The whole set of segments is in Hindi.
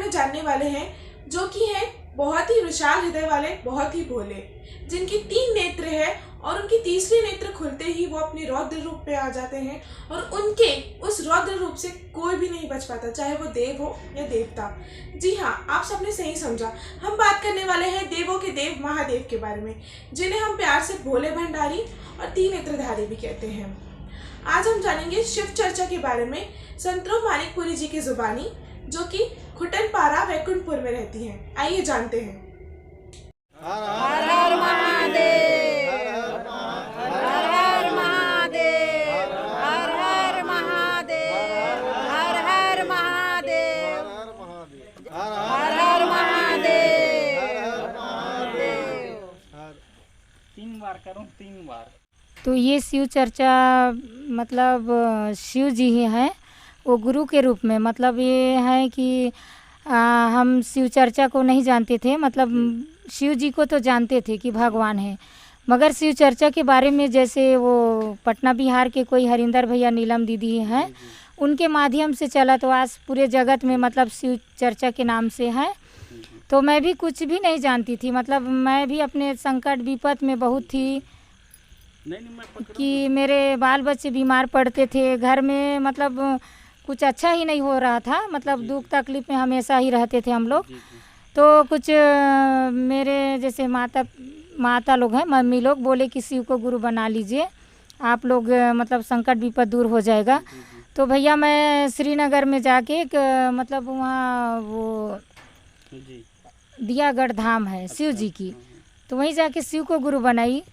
में जानने वाले हैं, जो कि हैं बहुत ही विशाल हृदय वाले, बहुत ही भोले, जिनके 3 नेत्र हैं और उनके तीसरे नेत्र खुलते ही वो अपने रौद्र रूप पे आ जाते हैं और उनके उस रौद्र रूप से कोई भी नहीं बच पाता, चाहे वो देव हो या देवता। जी हाँ, आप सबने सही समझा। हम बात करने वाले हैं देवों के देव महादेव के बारे में, जिन्हें हम प्यार से भोले भंडारी और 3 नेत्रधारी भी कहते हैं। आज हम जानेंगे शिव चर्चा के बारे में संतरों मानिकपुरी जी की जुबानी, जो कि खुटनपारा वैकुंठपुर में रहती हैं। आइए जानते हैं। हर हर महादेव, हर हर महादेव, हर हर महादेव, हर हर महादेव, हर हर महादेव। 3 बार करूं, 3 बार। तो ये शिव चर्चा मतलब शिव जी ही हैं, वो गुरु के रूप में। मतलब ये है कि हम शिव चर्चा को नहीं जानते थे, मतलब शिव जी को तो जानते थे कि भगवान है, मगर शिव चर्चा के बारे में जैसे वो पटना बिहार के कोई हरिंदर भैया नीलम दीदी हैं, उनके माध्यम से चला, तो आज पूरे जगत में मतलब शिव चर्चा के नाम से है। तो मैं भी कुछ भी नहीं जानती थी, मतलब मैं भी अपने संकट विपत में बहुत थी कि मेरे बाल बच्चे बीमार पड़ते थे, घर में मतलब कुछ अच्छा ही नहीं हो रहा था, मतलब दुख तकलीफ में हमेशा ही रहते थे हम लोग। तो कुछ मेरे जैसे माता लोग हैं, मम्मी लोग बोले कि शिव को गुरु बना लीजिए, आप लोग मतलब संकट विपद दूर हो जाएगा। तो भैया मैं श्रीनगर में जाके मतलब वहाँ वो दियागढ़ धाम है शिव जी की, तो वहीं जाके शिव को गुरु बनाई।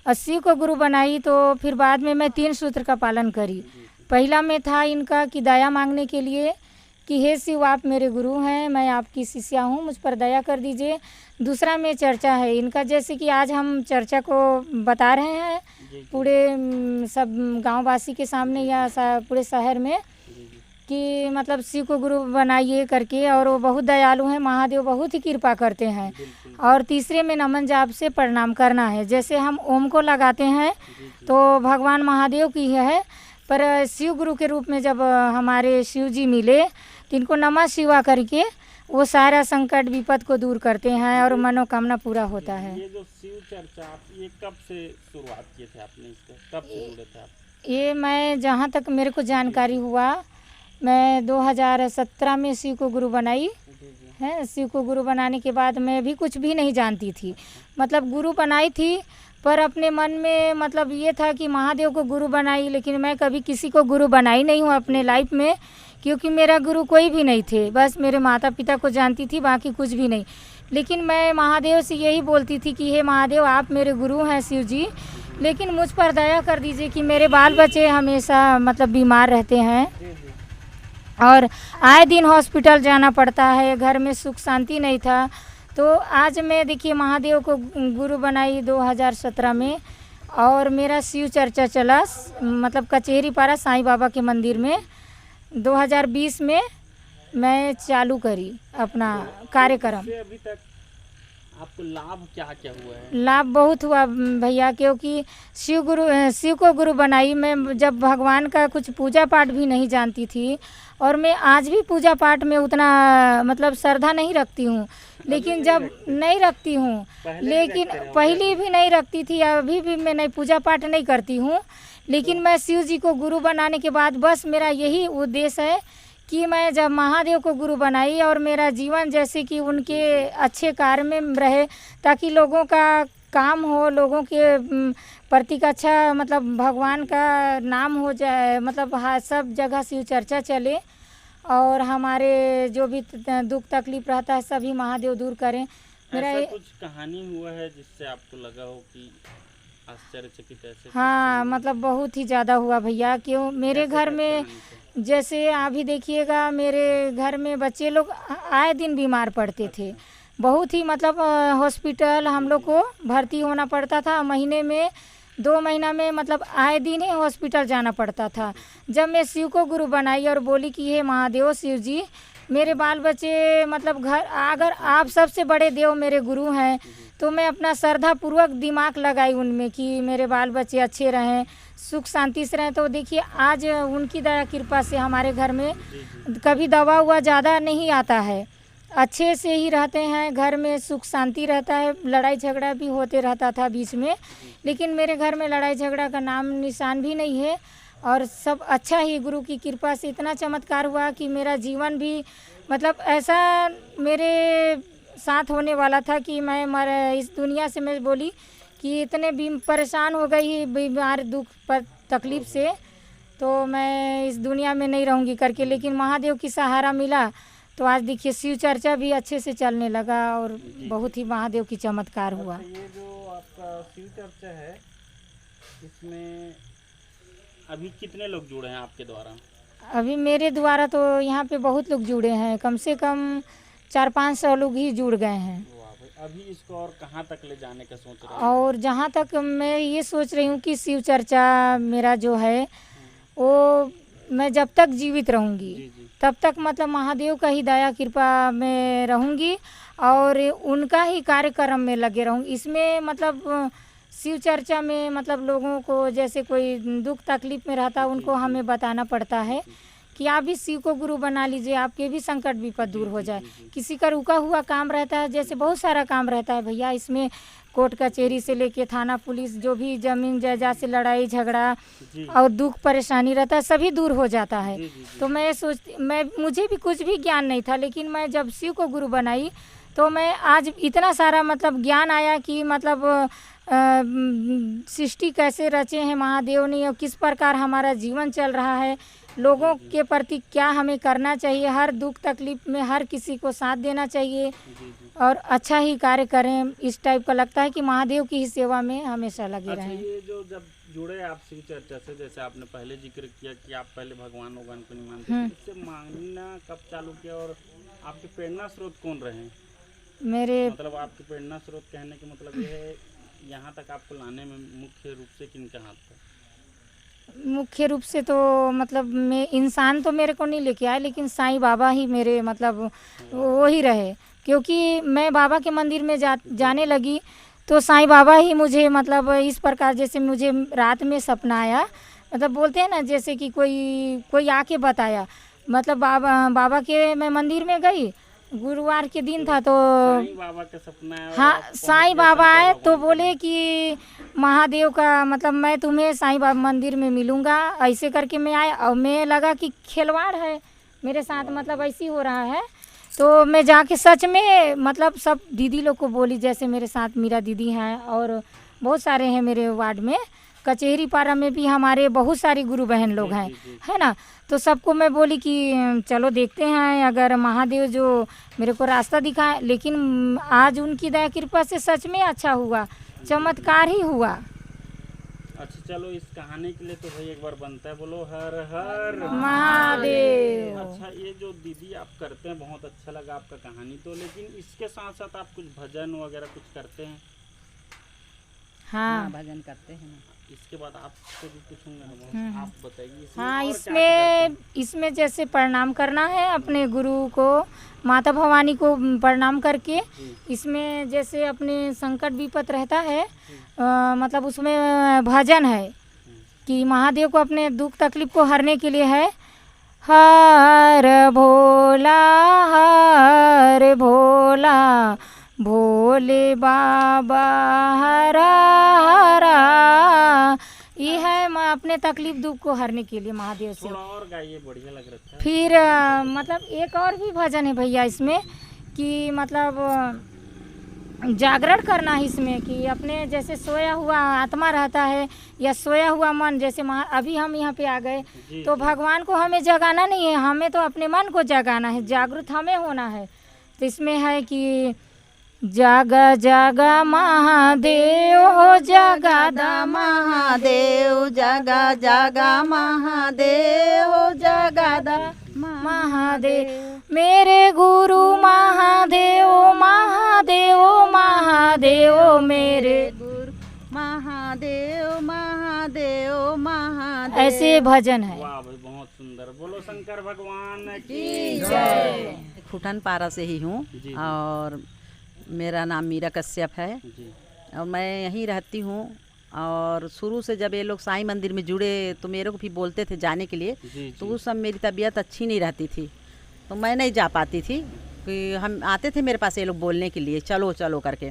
और शिव को गुरु बनाई तो फिर बाद में मैं 3 सूत्र का पालन करी। पहला में था इनका कि दया मांगने के लिए कि हे शिव आप मेरे गुरु हैं, मैं आपकी शिष्या हूँ, मुझ पर दया कर दीजिए। दूसरा में चर्चा है इनका, जैसे कि आज हम चर्चा को बता रहे हैं पूरे सब गांववासी के सामने या पूरे शहर में कि मतलब शिव को गुरु बनाइए करके, और वो बहुत दयालु हैं, महादेव बहुत ही कृपा करते हैं। और तीसरे में नमन जाप से प्रणाम करना है, जैसे हम ओम को लगाते हैं तो भगवान महादेव की है, पर शिव गुरु के रूप में जब हमारे शिव जी मिले तो इनको नमः शिवा करके वो सारा संकट विपद को दूर करते हैं और मनोकामना पूरा होता है। ये जो शिव चर्चा ये कब से शुरुआत किए थे आपने, इसका कब से जुड़े थे आप? ये मैं जहाँ तक मेरे को जानकारी हुआ, मैं 2017 में शिव को गुरु बनाई है। शिव को गुरु बनाने के बाद मैं भी कुछ भी नहीं जानती थी, मतलब गुरु बनाई थी, पर अपने मन में मतलब ये था कि महादेव को गुरु बनाई, लेकिन मैं कभी किसी को गुरु बनाई नहीं हूँ अपने लाइफ में, क्योंकि मेरा गुरु कोई भी नहीं थे, बस मेरे माता पिता को जानती थी, बाकी कुछ भी नहीं। लेकिन मैं महादेव से यही बोलती थी कि हे महादेव आप मेरे गुरु हैं शिव जी, लेकिन मुझ पर दया कर दीजिए कि मेरे बाल बच्चे हमेशा मतलब बीमार रहते हैं और आए दिन हॉस्पिटल जाना पड़ता है, घर में सुख शांति नहीं था। तो आज मैं देखिए महादेव को गुरु बनाई 2017 में, और मेरा शिव चर्चा चला मतलब कचहरी पारा साईं बाबा के मंदिर में 2020 में मैं चालू करी अपना कार्यक्रम। अभी तक आपको लाभ क्या क्या हुआ है? लाभ बहुत हुआ भैया, क्योंकि शिव को गुरु बनाई। मैं जब भगवान का कुछ पूजा पाठ भी नहीं जानती थी, और मैं आज भी पूजा पाठ में उतना मतलब श्रद्धा नहीं रखती हूँ, लेकिन जब नहीं रखती हूँ, लेकिन पहले भी नहीं रखती थी, अभी भी मैं नहीं पूजा पाठ नहीं करती हूँ, लेकिन मैं शिव जी को गुरु बनाने के बाद बस मेरा यही उद्देश्य है कि मैं जब महादेव को गुरु बनाई और मेरा जीवन जैसे कि उनके अच्छे कार्य में रहे, ताकि लोगों का काम हो, लोगों के प्रति का अच्छा मतलब भगवान का नाम हो जाए, मतलब सब जगह शिव चर्चा चले और हमारे जो भी दुख तकलीफ रहता है सभी महादेव दूर करें। मेरा कुछ कहानी हुआ है जिससे आपको लगा हो कि आश्चर्यचकित ऐसे? हाँ, मतलब बहुत ही ज़्यादा हुआ भैया। क्यों मेरे घर में जैसे अभी देखिएगा, मेरे घर में बच्चे लोग आए दिन बीमार पड़ते थे, बहुत ही मतलब हॉस्पिटल हम लोग को भर्ती होना पड़ता था, महीने में 2 महीना में मतलब आए दिन ही हॉस्पिटल जाना पड़ता था। जब मैं शिव को गुरु बनाई और बोली कि हे महादेव शिव जी, मेरे बाल बच्चे मतलब घर, अगर आप सबसे बड़े देव मेरे गुरु हैं, तो मैं अपना श्रद्धा पूर्वक दिमाग लगाई उनमें कि मेरे बाल बच्चे अच्छे रहें, सुख शांति से रहें। तो देखिए आज उनकी दया कृपा से हमारे घर में कभी दवा हुआ ज़्यादा नहीं आता है, अच्छे से ही रहते हैं, घर में सुख शांति रहता है। लड़ाई झगड़ा भी होते रहता था बीच में, लेकिन मेरे घर में लड़ाई झगड़ा का नाम निशान भी नहीं है। और सब अच्छा ही, गुरु की कृपा से इतना चमत्कार हुआ कि मेरा जीवन भी मतलब ऐसा मेरे साथ होने वाला था कि मैं इस दुनिया से मैं बोली कि इतने भी परेशान हो गई बीमार दुख पर तकलीफ़ से, तो मैं इस दुनिया में नहीं रहूँगी करके, लेकिन महादेव की सहारा मिला तो आज देखिए शिव चर्चा भी अच्छे से चलने लगा और बहुत ही महादेव की चमत्कार हुआ। ये जो आपका शिव चर्चा है, इसमें अभी कितने लोग जुड़े हैं आपके द्वारा? अभी मेरे द्वारा तो यहाँ पे बहुत लोग जुड़े हैं, कम से कम 400-500 लोग ही जुड़ गए हैं। वाह भाई, अभी इसको और कहाँ तक ले जाने का सोच रहे हैं? और जहाँ तक मैं ये सोच रही हूँ कि शिव चर्चा मेरा जो है वो मैं जब तक जीवित रहूँगी जी जी तब तक मतलब महादेव का ही दया कृपा में रहूँगी और उनका ही कार्यक्रम में लगे रहूँगी। इसमें मतलब शिव चर्चा में मतलब लोगों को जैसे कोई दुख तकलीफ में रहता है उनको हमें बताना पड़ता है कि आप भी शिव को गुरु बना लीजिए, आपके भी संकट विपद दूर हो जाए। किसी का रुका हुआ काम रहता है, जैसे बहुत सारा काम रहता है भैया, इसमें कोर्ट कचहरी से लेके थाना पुलिस, जो भी जमीन जायदाद से लड़ाई झगड़ा और दुख परेशानी रहता है सभी दूर हो जाता है। तो मैं मुझे भी कुछ भी ज्ञान नहीं था, लेकिन मैं जब शिव को गुरु बनाई तो मैं आज इतना सारा मतलब ज्ञान आया कि मतलब सृष्टि कैसे रचे हैं महादेव ने और किस प्रकार हमारा जीवन चल रहा है, लोगों के प्रति क्या हमें करना चाहिए, हर दुख तकलीफ में हर किसी को साथ देना चाहिए और अच्छा ही कार्य करें। इस टाइप का लगता है कि महादेव की ही सेवा में हमेशा लगे अच्छा, रहें। ये जो जब जुड़े आप शिव चर्चा से, जैसे आपने पहले जिक्र किया कि आप पहले भगवान को नहीं मानते, तो इससे मानना कब चालू किया और आपके प्रेरणा स्रोत कौन रहे? मेरे मतलब आपके प्रेरणा स्रोत कहने का मतलब ये है, यहाँ तक आपको लाने में मुख्य रूप से किनका हाथ था? मुख्य रूप से तो मतलब मैं इंसान तो मेरे को नहीं लेके आए, लेकिन साईं बाबा ही मेरे मतलब वो ही रहे, क्योंकि मैं बाबा के मंदिर में जाने लगी तो साईं बाबा ही मुझे मतलब इस प्रकार, जैसे मुझे रात में सपना आया, मतलब बोलते हैं ना जैसे कि कोई आके बताया, मतलब बाबा के मैं मंदिर में गई, गुरुवार के दिन था तो साईं बाबा का सपना है। हाँ, साईं बाबा आए तो बोले कि महादेव का मतलब मैं तुम्हें साईं बाबा मंदिर में मिलूँगा, ऐसे करके मैं आया और मैं लगा कि खिलवाड़ है मेरे साथ, मतलब ऐसी हो रहा है। तो मैं जाके सच में मतलब सब दीदी लोग को बोली, जैसे मेरे साथ मीरा दीदी हैं और बहुत सारे हैं मेरे वार्ड में, कचहरी पारा में भी हमारे बहुत सारी गुरु बहन लोग हैं, है ना। तो सबको मैं बोली कि चलो देखते हैं अगर महादेव जो मेरे को रास्ता दिखाए, लेकिन आज उनकी दया कृपा से सच में अच्छा हुआ, चमत्कार ही हुआ। अच्छा चलो, इस कहानी के लिए तो भाई एक बार बनता है, बोलो हर हर महादेव। अच्छा, ये जो दीदी आप करते हैं बहुत अच्छा लगा आपका कहानी तो, लेकिन इसके साथ साथ आप कुछ भजन वगैरह कुछ करते हैं? हाँ, भजन करते हैं। इसके बाद आपसे भी पूछूंगा ना, आप बताइए। हाँ, और क्या करते इसमें जैसे प्रणाम करना है अपने गुरु को, माता भवानी को प्रणाम करके, इसमें जैसे अपने संकट विपत रहता है मतलब उसमें भजन है कि महादेव को अपने दुख तकलीफ को हरने के लिए है, हर भोला हर भोला भोले बाबा हरा हरा, ये है अपने तकलीफ दुख को हरने के लिए महादेव से। थोड़ा और गाइए, बढ़िया लग रहा था। फिर मतलब एक और भी भजन है भैया इसमें कि मतलब जागरण करना है इसमें कि अपने जैसे सोया हुआ आत्मा रहता है या सोया हुआ मन, जैसे अभी हम यहाँ पे आ गए तो भगवान को हमें जगाना नहीं है, हमें तो अपने मन को जगाना है, जागृत हमें होना है। तो इसमें है कि जागा जागा महादेव हो जागा महादेव, जागा जागा महादेव, जागा महादेव, मेरे गुरु महादेव महादेव महादेव, मेरे गुरु महादेव महादेव महादेव। ऐसे भजन है। वाह भाई, बहुत सुंदर। बोलो शंकर भगवान की जय। खुटन पारा से ही हूँ और मेरा नाम मीरा कश्यप है और मैं यहीं रहती हूँ। और शुरू से जब ये लोग साईं मंदिर में जुड़े तो मेरे को भी बोलते थे जाने के लिए, तो उस समय मेरी तबीयत अच्छी नहीं रहती थी तो मैं नहीं जा पाती थी। कि हम आते थे मेरे पास ये लोग बोलने के लिए चलो चलो करके।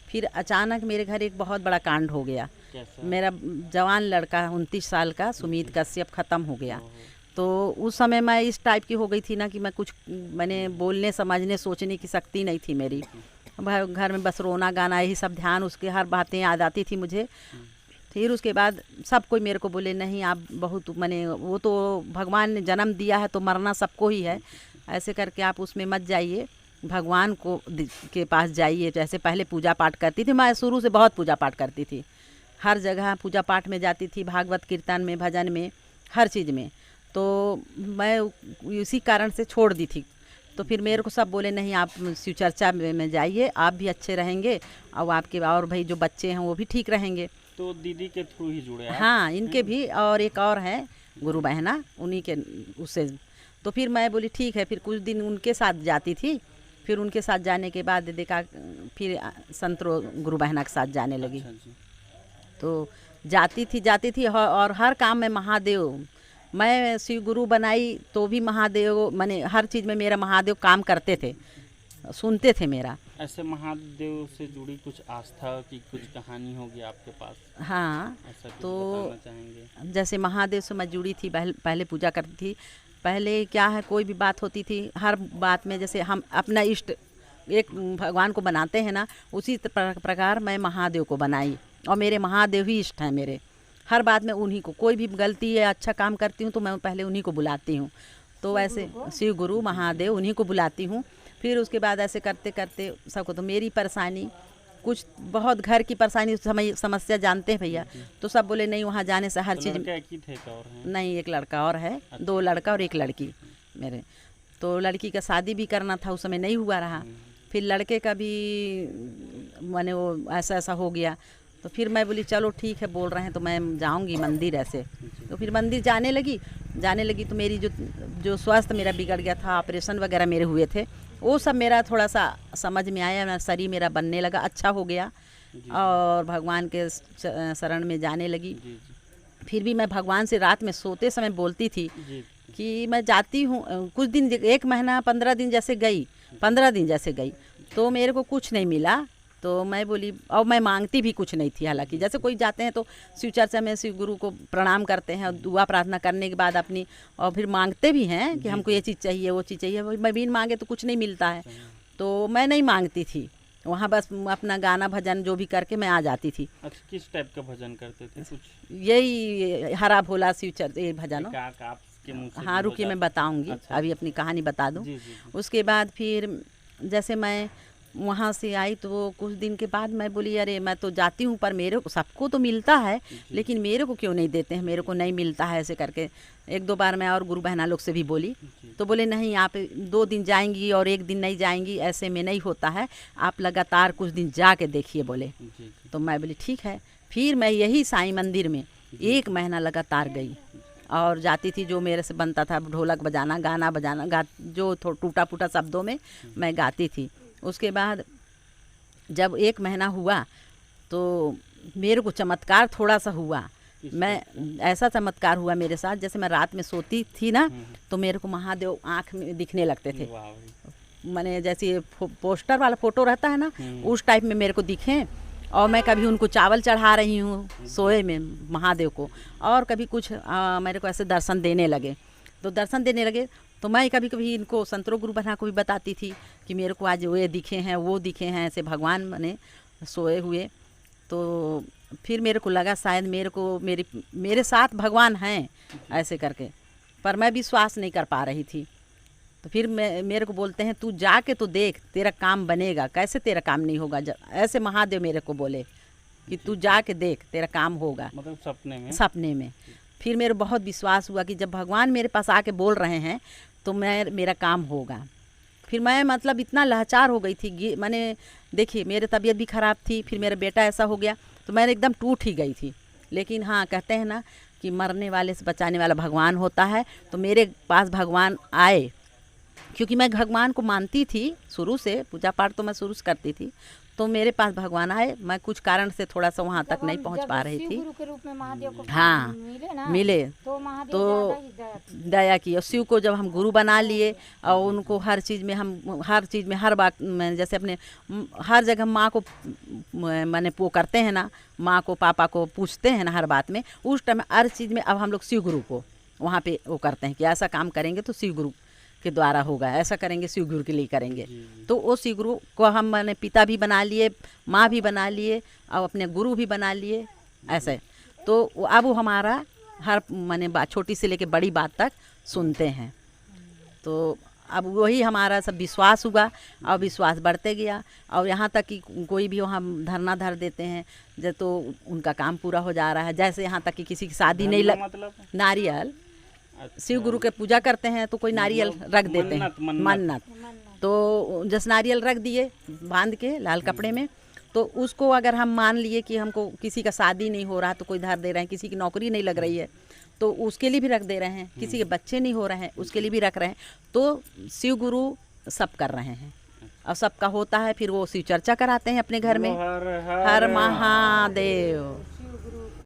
फिर अचानक मेरे घर एक बहुत बड़ा कांड हो गया। कैसा? मेरा जवान लड़का 29 साल का सुमित कश्यप ख़त्म हो गया। तो उस समय मैं इस टाइप की हो गई थी ना कि मैं कुछ मैंने बोलने समझने सोचने की शक्ति नहीं थी मेरी। घर में बस रोना गाना यही सब ध्यान, उसके हर बातें याद आती थी मुझे। फिर उसके बाद सब कोई मेरे को बोले नहीं आप बहुत मैंने वो तो भगवान ने जन्म दिया है तो मरना सबको ही है, ऐसे करके आप उसमें मत जाइए, भगवान को के पास जाइए। जैसे पहले पूजा पाठ करती थी, मैं शुरू से बहुत पूजा पाठ करती थी, हर जगह पूजा पाठ में जाती थी, भागवत कीर्तन में, भजन में, हर चीज़ में। तो मैं इसी कारण से छोड़ दी थी। तो फिर मेरे को सब बोले नहीं आप शिव चर्चा में जाइए, आप भी अच्छे रहेंगे और आपके और भाई जो बच्चे हैं वो भी ठीक रहेंगे। तो दीदी के थ्रू ही जुड़े आप? हाँ, इनके भी, और एक और है गुरु बहना, उन्हीं के उससे। तो फिर मैं बोली ठीक है, फिर कुछ दिन उनके साथ जाती थी। फिर उनके साथ जाने के बाद देखा फिर संतरो गुरु बहना के साथ जाने लगी। अच्छा जी। तो जाती थी और हर काम में महादेव, मैं शिव गुरु बनाई तो भी महादेव, माने हर चीज़ में मेरा महादेव काम करते थे, सुनते थे मेरा। ऐसे महादेव से जुड़ी कुछ आस्था की कुछ कहानी होगी आपके पास? हाँ, ऐसा कुछ तो बताना चाहेंगे? जैसे महादेव से मैं जुड़ी थी, पहले पूजा करती थी। पहले क्या है, कोई भी बात होती थी, हर बात में जैसे हम अपना इष्ट एक भगवान को बनाते हैं ना, उसी प्रकार मैं महादेव को बनाई और मेरे महादेव ही इष्ट हैं मेरे। हर बात में उन्हीं को, कोई भी गलती या अच्छा काम करती हूँ तो मैं पहले उन्हीं को बुलाती हूँ। तो वैसे शिव गुरु महादेव उन्हीं को बुलाती हूँ। फिर उसके बाद ऐसे करते करते सबको, तो मेरी परेशानी कुछ बहुत घर की परेशानी समस्या जानते हैं भैया, तो सब बोले नहीं वहाँ जाने से हर चीज़। लड़का एक ही थे और हैं? नहीं, एक लड़का और है, 2 लड़का और 1 लड़की मेरे। तो लड़की का शादी भी करना था, उस समय नहीं हुआ रहा। फिर लड़के का भी माने वो ऐसा हो गया। तो फिर मैं बोली चलो ठीक है, बोल रहे हैं तो मैं जाऊंगी मंदिर ऐसे। तो फिर मंदिर जाने लगी तो मेरी जो स्वास्थ्य मेरा बिगड़ गया था, ऑपरेशन वगैरह मेरे हुए थे, वो सब मेरा थोड़ा सा समझ में आया, मेरा शरीर मेरा बनने लगा, अच्छा हो गया और भगवान के शरण में जाने लगी। फिर भी मैं भगवान से रात में सोते समय बोलती थी कि मैं जाती हूँ। कुछ दिन, 1 महीना 15 दिन जैसे गई, 15 दिन जैसे गई तो मेरे को कुछ नहीं मिला। तो मैं बोली, और मैं मांगती भी कुछ नहीं थी। हालांकि जैसे कोई जाते हैं तो शिव चर्चा में शिव गुरु को प्रणाम करते हैं और दुआ प्रार्थना करने के बाद अपनी, और फिर मांगते भी हैं कि हमको ये चीज़ चाहिए वो चीज़ चाहिए। मैं बिन मांगे तो कुछ नहीं मिलता है। तो मैं नहीं मांगती थी, वहाँ बस अपना गाना भजन जो भी करके मैं आ जाती थी। अच्छा, किस टाइप का भजन करते थे? कुछ यही हरा भोला शिव चर्चा, ये भजन। आपके मुंह से हाँ, रुकिए मैं बताऊँगी। अच्छा। अभी अपनी कहानी बता दूँ। जी। उसके बाद फिर जैसे मैं वहाँ से आई तो कुछ दिन के बाद मैं बोली अरे मैं तो जाती हूँ पर मेरे को, सबको तो मिलता है लेकिन मेरे को क्यों नहीं देते हैं, मेरे को नहीं मिलता है। ऐसे करके 1-2 बार मैं और गुरु बहना लोग से भी बोली तो बोले नहीं, आप 2 दिन जाएंगी और 1 दिन नहीं जाएंगी, ऐसे में नहीं होता है, आप लगातार कुछ दिन जा के देखिए बोले। तो मैं बोली ठीक है। फिर मैं यही साईं मंदिर में 1 महीना लगातार गई और जाती थी, जो मेरे से बनता था, ढोलक बजाना, गाना बजाना, जो टूटा फूटा शब्दों में मैं गाती थी। उसके बाद जब 1 महीना हुआ तो मेरे को चमत्कार थोड़ा सा हुआ। मैं ऐसा चमत्कार हुआ मेरे साथ, जैसे मैं रात में सोती थी ना तो मेरे को महादेव आँख में दिखने लगते थे। मैंने जैसे पोस्टर वाला फ़ोटो रहता है ना, उस टाइप में मेरे को दिखे। और मैं कभी उनको चावल चढ़ा रही हूँ सोए में महादेव को, और कभी कुछ मेरे को ऐसे दर्शन देने लगे। तो दर्शन देने लगे तो मैं कभी कभी इनको संतरो गुरु बहना को भी बताती थी कि मेरे को आज ये दिखे हैं, वो दिखे हैं, ऐसे भगवान बने सोए हुए। तो फिर मेरे को लगा शायद मेरे साथ भगवान हैं ऐसे करके, पर मैं विश्वास नहीं कर पा रही थी। तो फिर मेरे को बोलते हैं तू जाके तो देख, तेरा काम बनेगा। कैसे तेरा काम नहीं होगा? ऐसे महादेव मेरे को बोले कि तू जाके देख, तेरा काम होगा। मतलब सपने में। फिर मेरे बहुत विश्वास हुआ कि जब भगवान मेरे पास आके बोल रहे हैं तो मेरा काम होगा। फिर मैं मतलब इतना लाचार हो गई थी, मैंने देखिए मेरी तबीयत भी ख़राब थी, फिर मेरा बेटा ऐसा हो गया तो मैं एकदम टूट ही गई थी। लेकिन हाँ, कहते हैं ना कि मरने वाले से बचाने वाला भगवान होता है। तो मेरे पास भगवान आए क्योंकि मैं भगवान को मानती थी शुरू से, पूजा पाठ तो मैं शुरू से करती थी। तो मेरे पास भगवान आए, मैं कुछ कारण से थोड़ा सा वहाँ तक नहीं पहुँच पा रही थी। गुरु के रूप में महादेव को हाँ मिले ना, मिले तो महादेव तो ज़्यादा ही दया की। दया की। और शिव को जब हम गुरु बना लिए और उनको हर चीज़ में हम हर बात में जैसे अपने हर जगह माँ को माने वो करते हैं ना, माँ को पापा को पूछते हैं ना हर बात में, उस टाइम हर चीज़ में अब हम लोग शिव गुरु को वहाँ पे वो करते हैं कि ऐसा काम करेंगे तो शिव गुरु के द्वारा होगा, ऐसा करेंगे शिव गुरु के लिए करेंगे। तो वो शिव गुरु को हम मैंने पिता भी बना लिए, माँ भी बना लिए और अपने गुरु भी बना लिए ऐसे। तो अब वो हमारा हर माने बात छोटी से लेके बड़ी बात तक सुनते हैं। तो अब वही हमारा सब विश्वास हुआ और विश्वास बढ़ते गया और यहाँ तक कि कोई भी वहाँ धरना धर देते हैं जब तो उनका काम पूरा हो जा रहा है। जैसे यहाँ तक कि किसी की शादी नहीं मतलब नारियल शिव गुरु के पूजा करते हैं तो कोई नारियल रख देते हैं, मन्नत। तो जैसे नारियल रख दिए बांध के लाल कपड़े में, तो उसको अगर हम मान लिए कि हमको किसी का शादी नहीं हो रहा तो कोई धर दे रहे हैं, किसी की नौकरी नहीं लग रही है तो उसके लिए भी रख दे रहे हैं, किसी के बच्चे नहीं हो रहे हैं उसके लिए भी रख रहे हैं। तो शिव गुरु सब कर रहे हैं और सबका होता है। फिर वो शिव चर्चा कराते हैं अपने घर में, हर महादेव।